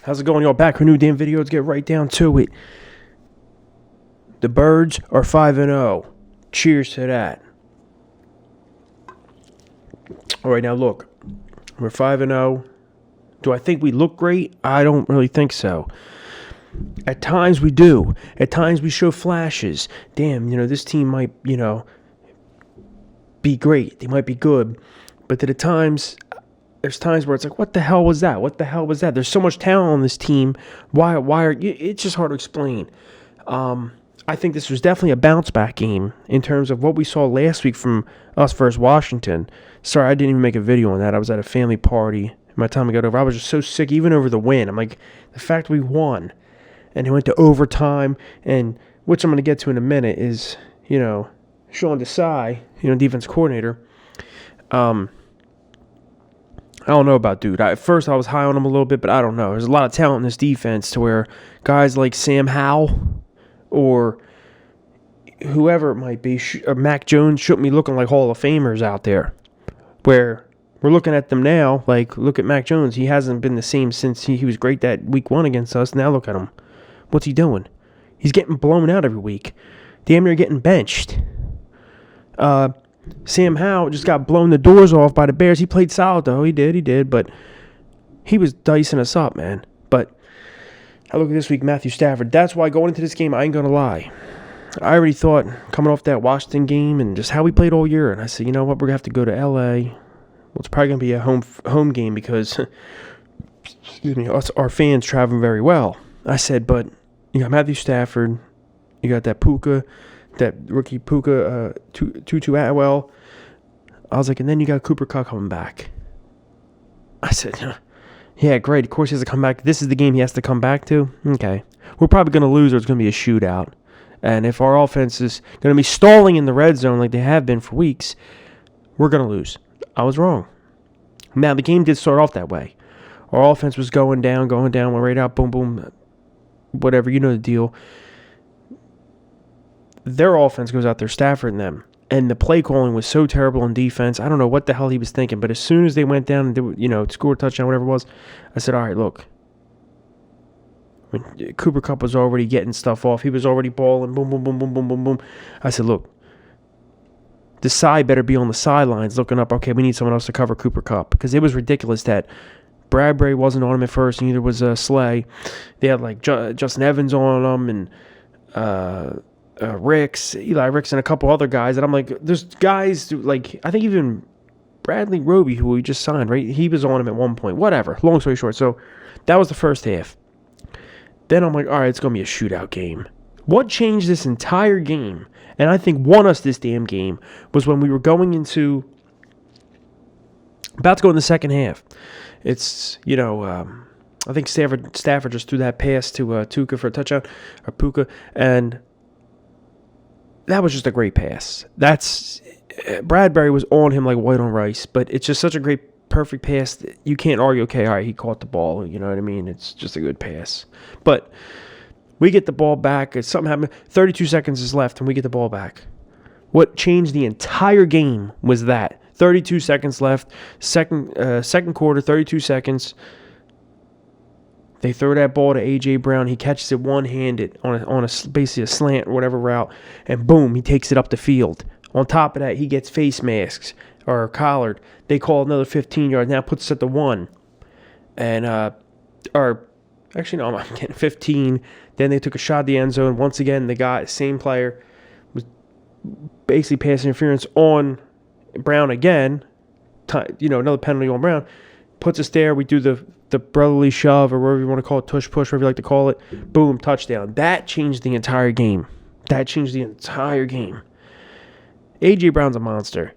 How's it going, y'all? Back for a new damn video. Let's get right down to it. The Birds are 5-0. Cheers to that. All right, now look. We're 5-0. Do I think we look great? I don't really think so. At times we do. At times we show flashes. Damn, this team might, be great. They might be good. But there's times where it's like, what the hell was that? What the hell was that? There's so much talent on this team. Why are you? It's just hard to explain. I think this was definitely a bounce back game in terms of what we saw last week from us versus Washington. Sorry, I didn't even make a video on that. I was at a family party. By the time I got over, I was just so sick, even over the win. I'm like, the fact we won and it went to overtime, and which I'm going to get to in a minute, is, Sean Desai, defense coordinator. I don't know about dude. At first, I was high on him a little bit, but I don't know. There's a lot of talent in this defense to where guys like Sam Howell or whoever it might be, or Mac Jones, shouldn't be looking like Hall of Famers out there. Where we're looking at them now, like, look at Mac Jones. He hasn't been the same since he was great that week 1 against us. Now look at him. What's he doing? He's getting blown out every week. Damn near getting benched. Sam Howell just got blown the doors off by the Bears. He played solid, though. He did. But he was dicing us up, man. But I look at this week, Matthew Stafford. That's why going into this game, I ain't going to lie. I already thought, coming off that Washington game and just how we played all year, and I said, you know what, we're going to have to go to L.A. Well, it's probably going to be a home game because, our fans traveling very well. I said, but you got Matthew Stafford. You got that rookie Puka, Tutu Atwell. I was like, and then you got Cooper Kupp coming back. I said, yeah, great. Of course he has to come back. This is the game he has to come back to? Okay. We're probably going to lose, or it's going to be a shootout. And if our offense is going to be stalling in the red zone like they have been for weeks, we're going to lose. I was wrong. Now, the game did start off that way. Our offense was going down, went right out, boom, boom, whatever, you know the deal. Their offense goes out there, Stafford and them. And the play calling was so terrible on defense. I don't know what the hell he was thinking. But as soon as they went down and scored a touchdown, whatever it was, I said, all right, look. When Cooper Kupp was already getting stuff off. He was already balling. Boom, boom, boom, boom, boom, boom, boom. I said, look. The side better be on the sidelines looking up. Okay, we need someone else to cover Cooper Kupp. Because it was ridiculous that Bradbury wasn't on him at first. Neither was Slay. They had like Justin Evans on him and Eli Ricks, and a couple other guys. And I'm like, there's guys, like, I think even Bradley Roby, who we just signed, right? He was on him at one point. Whatever. Long story short. So that was the first half. Then I'm like, all right, it's going to be a shootout game. What changed this entire game, and I think won us this damn game, was when we were going into, about to go in the second half. It's, I think Stafford just threw that pass to Tuka for a touchdown, or Puka, and that was just a great pass. Bradbury was on him like white on rice, but it's just such a great, perfect pass that you can't argue, okay, all right, he caught the ball, you know what I mean? It's just a good pass. But we get the ball back. Something happened. 32 seconds is left, and we get the ball back. What changed the entire game was that. 32 seconds left, second quarter, 32 seconds. They throw that ball to A.J. Brown. He catches it one-handed on basically a slant or whatever route, and boom, he takes it up the field. On top of that, he gets face masks or collared. They call another 15 yards. Now puts us at the 1. And, actually, no, I'm getting 15. Then they took a shot at the end zone. Once again, the guy, same player, was basically pass interference on Brown again. Another penalty on Brown. Puts us there. We do the brotherly shove, or whatever you want to call it, tush push, whatever you like to call it. Boom, touchdown. That changed the entire game. A.J. Brown's a monster.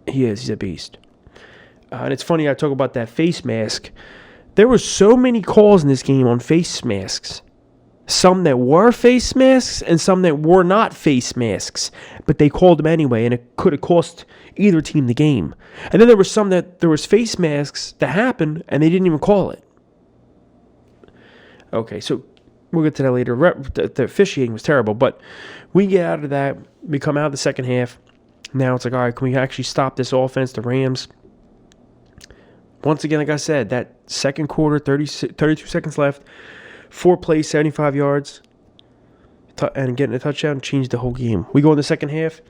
He is. He's a beast. And it's funny, I talk about that face mask. There were so many calls in this game on face masks. Some that were face masks and some that were not face masks. But they called them anyway, and it could have cost either team the game. And then there was some that there was face masks that happened, and they didn't even call it. Okay, so we'll get to that later. The officiating was terrible, but we get out of that. We come out of the second half. Now it's like, all right, can we actually stop this offense, the Rams? Once again, like I said, that second quarter, 32 seconds left, 4 plays, 75 yards, and getting a touchdown changed the whole game. We go in the second half.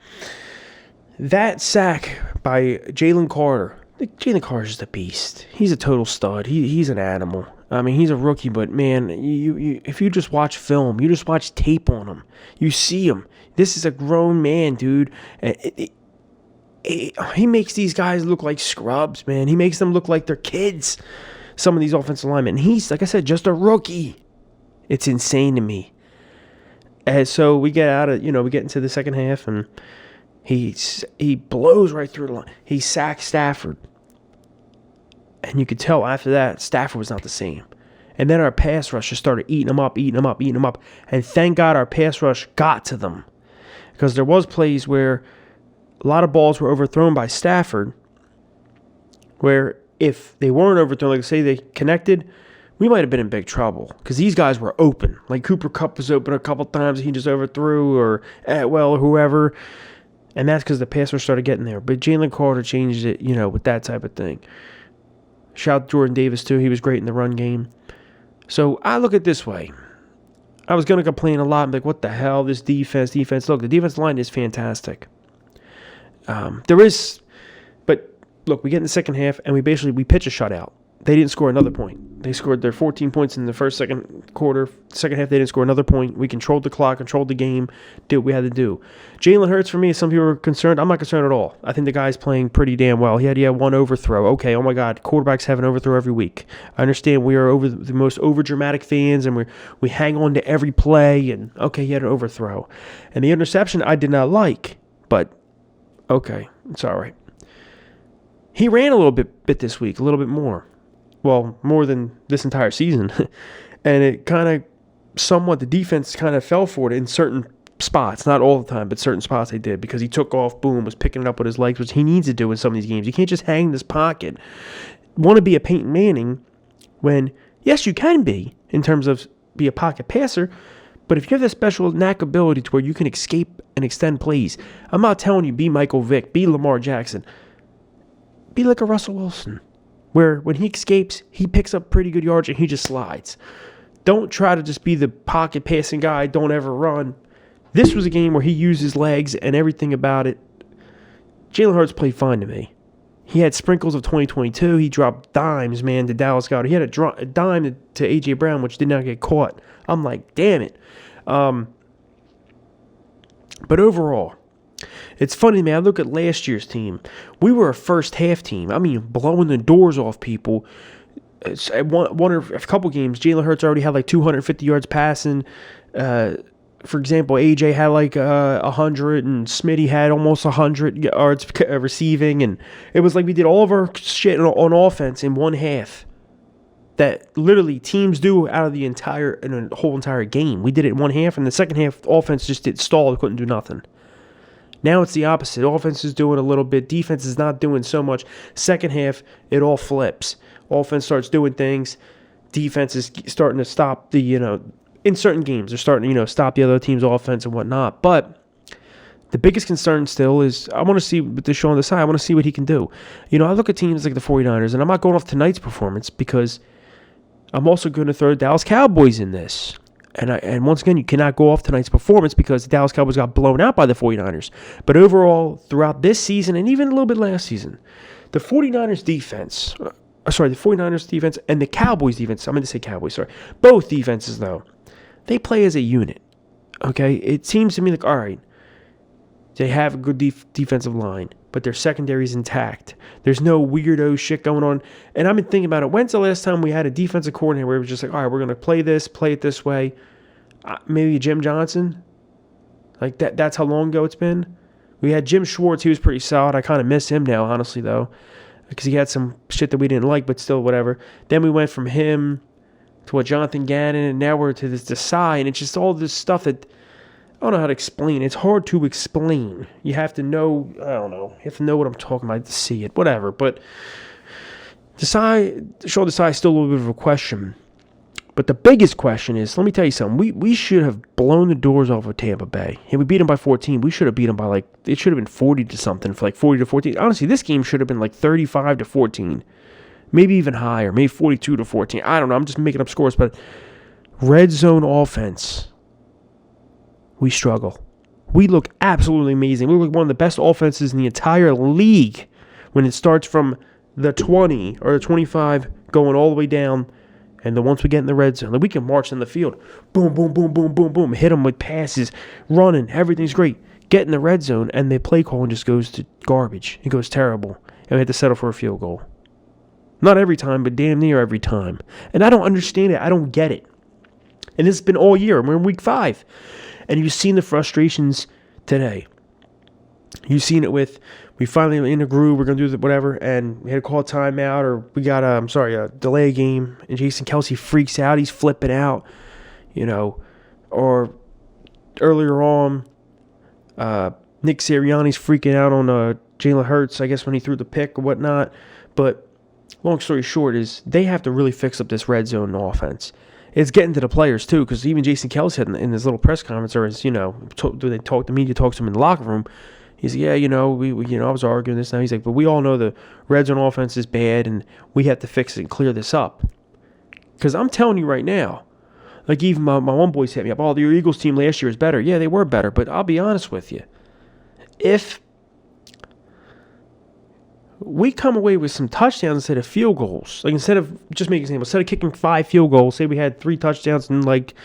That sack by Jalen Carter. Jalen Carter's just a beast. He's a total stud. He's an animal. I mean, he's a rookie, but man, if you just watch film, you just watch tape on him, you see him. This is a grown man, dude. He makes these guys look like scrubs, man. He makes them look like they're kids, some of these offensive linemen. And he's, like I said, just a rookie. It's insane to me. And so we get we get into the second half, and he blows right through the line. He sacks Stafford. And you could tell after that, Stafford was not the same. And then our pass rush just started eating them up. And thank God our pass rush got to them. Because there was plays where a lot of balls were overthrown by Stafford, where if they weren't overthrown, like say they connected, we might have been in big trouble because these guys were open. Like Cooper Kupp was open a couple times, he just overthrew, or Atwell or whoever, and that's because the pass rush started getting there. But Jalen Carter changed it, with that type of thing. Shout out Jordan Davis too; he was great in the run game. So I look at it this way. I was going to complain a lot, like, what the hell, this defense. Look, the defensive line is fantastic. But look, we get in the second half, and we pitch a shutout. They didn't score another point. They scored their 14 points in the second quarter. Second half, they didn't score another point. We controlled the clock, controlled the game, did what we had to do. Jalen Hurts, for me, some people are concerned. I'm not concerned at all. I think the guy's playing pretty damn well. He had one overthrow. Okay, oh my God, quarterbacks have an overthrow every week. I understand we are the most over-dramatic fans, and we hang on to every play, and okay, he had an overthrow. And the interception I did not like, but okay, it's all right. He ran a little bit this week, a little bit more. Well, more than this entire season. And it kind of, somewhat, the defense kind of fell for it in certain spots. Not all the time, but certain spots they did. Because he took off, boom, was picking it up with his legs, which he needs to do in some of these games. You can't just hang in this pocket. Want to be a Peyton Manning when, yes, you can be, in terms of be a pocket passer. But if you have that special knack ability to where you can escape and extend plays, I'm not telling you be Michael Vick, be Lamar Jackson. Be like a Russell Wilson, where when he escapes, he picks up pretty good yards and he just slides. Don't try to just be the pocket passing guy, don't ever run. This was a game where he used his legs and everything about it. Jalen Hurts played fine to me. He had sprinkles of 2022. He dropped dimes, man, to Dallas Goedert. He had a dime to A.J. Brown, which did not get caught. I'm like, damn it. But overall, it's funny, man. I look at last year's team. We were a first half team. I mean, blowing the doors off people. At one or a couple games, Jalen Hurts already had like 250 yards passing. For example, AJ had like 100, and Smitty had almost 100 yards receiving, and it was like we did all of our shit on offense in one half. That literally teams do out of the whole entire game. We did it in one half, and the second half, offense just stalled, couldn't do nothing. Now it's the opposite. Offense is doing a little bit. Defense is not doing so much. Second half, it all flips. Offense starts doing things. Defense is starting to stop in certain games, they're starting to, stop the other team's offense and whatnot. But the biggest concern still is I want to see with this show on the side, I want to see what he can do. I look at teams like the 49ers, and I'm not going off tonight's performance because I'm also going to throw the Dallas Cowboys in this. And once again, you cannot go off tonight's performance because the Dallas Cowboys got blown out by the 49ers. But overall, throughout this season and even a little bit last season, the 49ers defense, and the Cowboys defense, I'm going to say Cowboys, sorry. Both defenses, though, they play as a unit, okay? It seems to me like, all right, they have a good defensive line, but their secondary is intact. There's no weirdo shit going on. And I've been thinking about it. When's the last time we had a defensive coordinator where it was just like, all right, we're going to play it this way? Maybe Jim Johnson? Like that's how long ago it's been? We had Jim Schwartz. He was pretty solid. I kind of miss him now, honestly, though, because he had some shit that we didn't like, but still whatever. Then we went from him to Jonathan Gannon, and now we're to this Desai, and it's just all this stuff that I don't know how to explain. It's hard to explain. You have to know, I don't know. You have to know what I'm talking about to see it, whatever. But Sean Desai is still a little bit of a question. But the biggest question is, let me tell you something. We should have blown the doors off of Tampa Bay. And we beat them by 14. We should have beat them by it should have been 40 to something, for 40 to 14. Honestly, this game should have been 35 to 14. maybe even higher, maybe 42-14. I don't know. I'm just making up scores, but red zone offense, we struggle. We look absolutely amazing. We look one of the best offenses in the entire league when it starts from the 20 or the 25 going all the way down. And then once we get in the red zone, like we can march in the field. Boom, boom, boom, boom, boom, boom. Hit them with passes, running. Everything's great. Get in the red zone, and the play calling just goes to garbage. It goes terrible. And we have to settle for a field goal. Not every time, but damn near every time. And I don't understand it. I don't get it. And it's been all year. We're in week 5. And you've seen the frustrations today. You've seen it with, we finally in a groove, we're going to do whatever, and we had to call a timeout, or we got, a delay game, and Jason Kelce freaks out, he's flipping out, or earlier on, Nick Sirianni's freaking out on Jalen Hurts, I guess when he threw the pick or whatnot, but long story short is they have to really fix up this red zone offense. It's getting to the players, too, because even Jason Kelce had in his little press conference, or his, the media talks to him in the locker room. He's like, I was arguing this now. He's like, but we all know the red zone offense is bad, and we have to fix it and clear this up. Because I'm telling you right now, like even my one boys hit me up, the Eagles team last year is better. Yeah, they were better, but I'll be honest with you. If we come away with some touchdowns instead of field goals, like instead of, just make an example, instead of kicking 5 field goals, say we had 3 touchdowns and like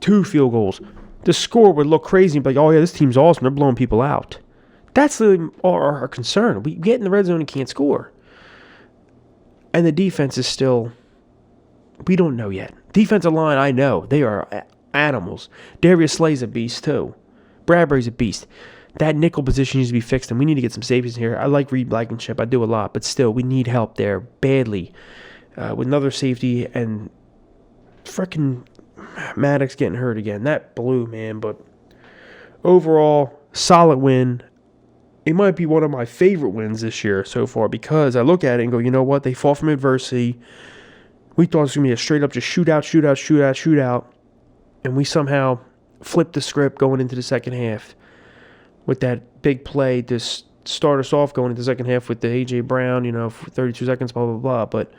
2 field goals, the score would look crazy and be like, oh yeah, this team's awesome, they're blowing people out. That's our concern. We get in the red zone and can't score. And the defense is still, we don't know yet. Defensive line, I know, they are animals. Darius Slay's a beast too. Bradbury's a beast. That nickel position needs to be fixed, and we need to get some safeties in here. I like Reed Blankenship. I do a lot, but still, we need help there badly with another safety, and frickin' Maddox getting hurt again. That blew, man, but overall, solid win. It might be one of my favorite wins this year so far because I look at it and go, you know what? They fought from adversity. We thought it was going to be a straight-up just shootout, and we somehow flipped the script going into the second half with that big play to start us off going into the second half with the A.J. Brown, for 32 seconds, blah, blah, blah. But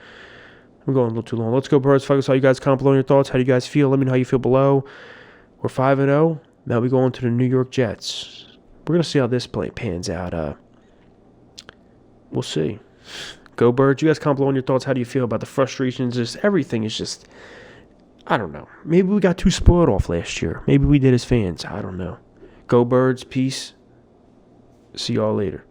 I'm going a little too long. Let's go, Birds. Focus. How you guys comment below your thoughts. How do you guys feel? Let me know how you feel below. We're 5-0. Now we go on to the New York Jets. We're going to see how this play pans out. We'll see. Go, Birds. You guys comment below your thoughts. How do you feel about the frustrations? Just everything is just, I don't know. Maybe we got too spoiled off last year. Maybe we did as fans. I don't know. Go, Birds. Peace. See y'all later.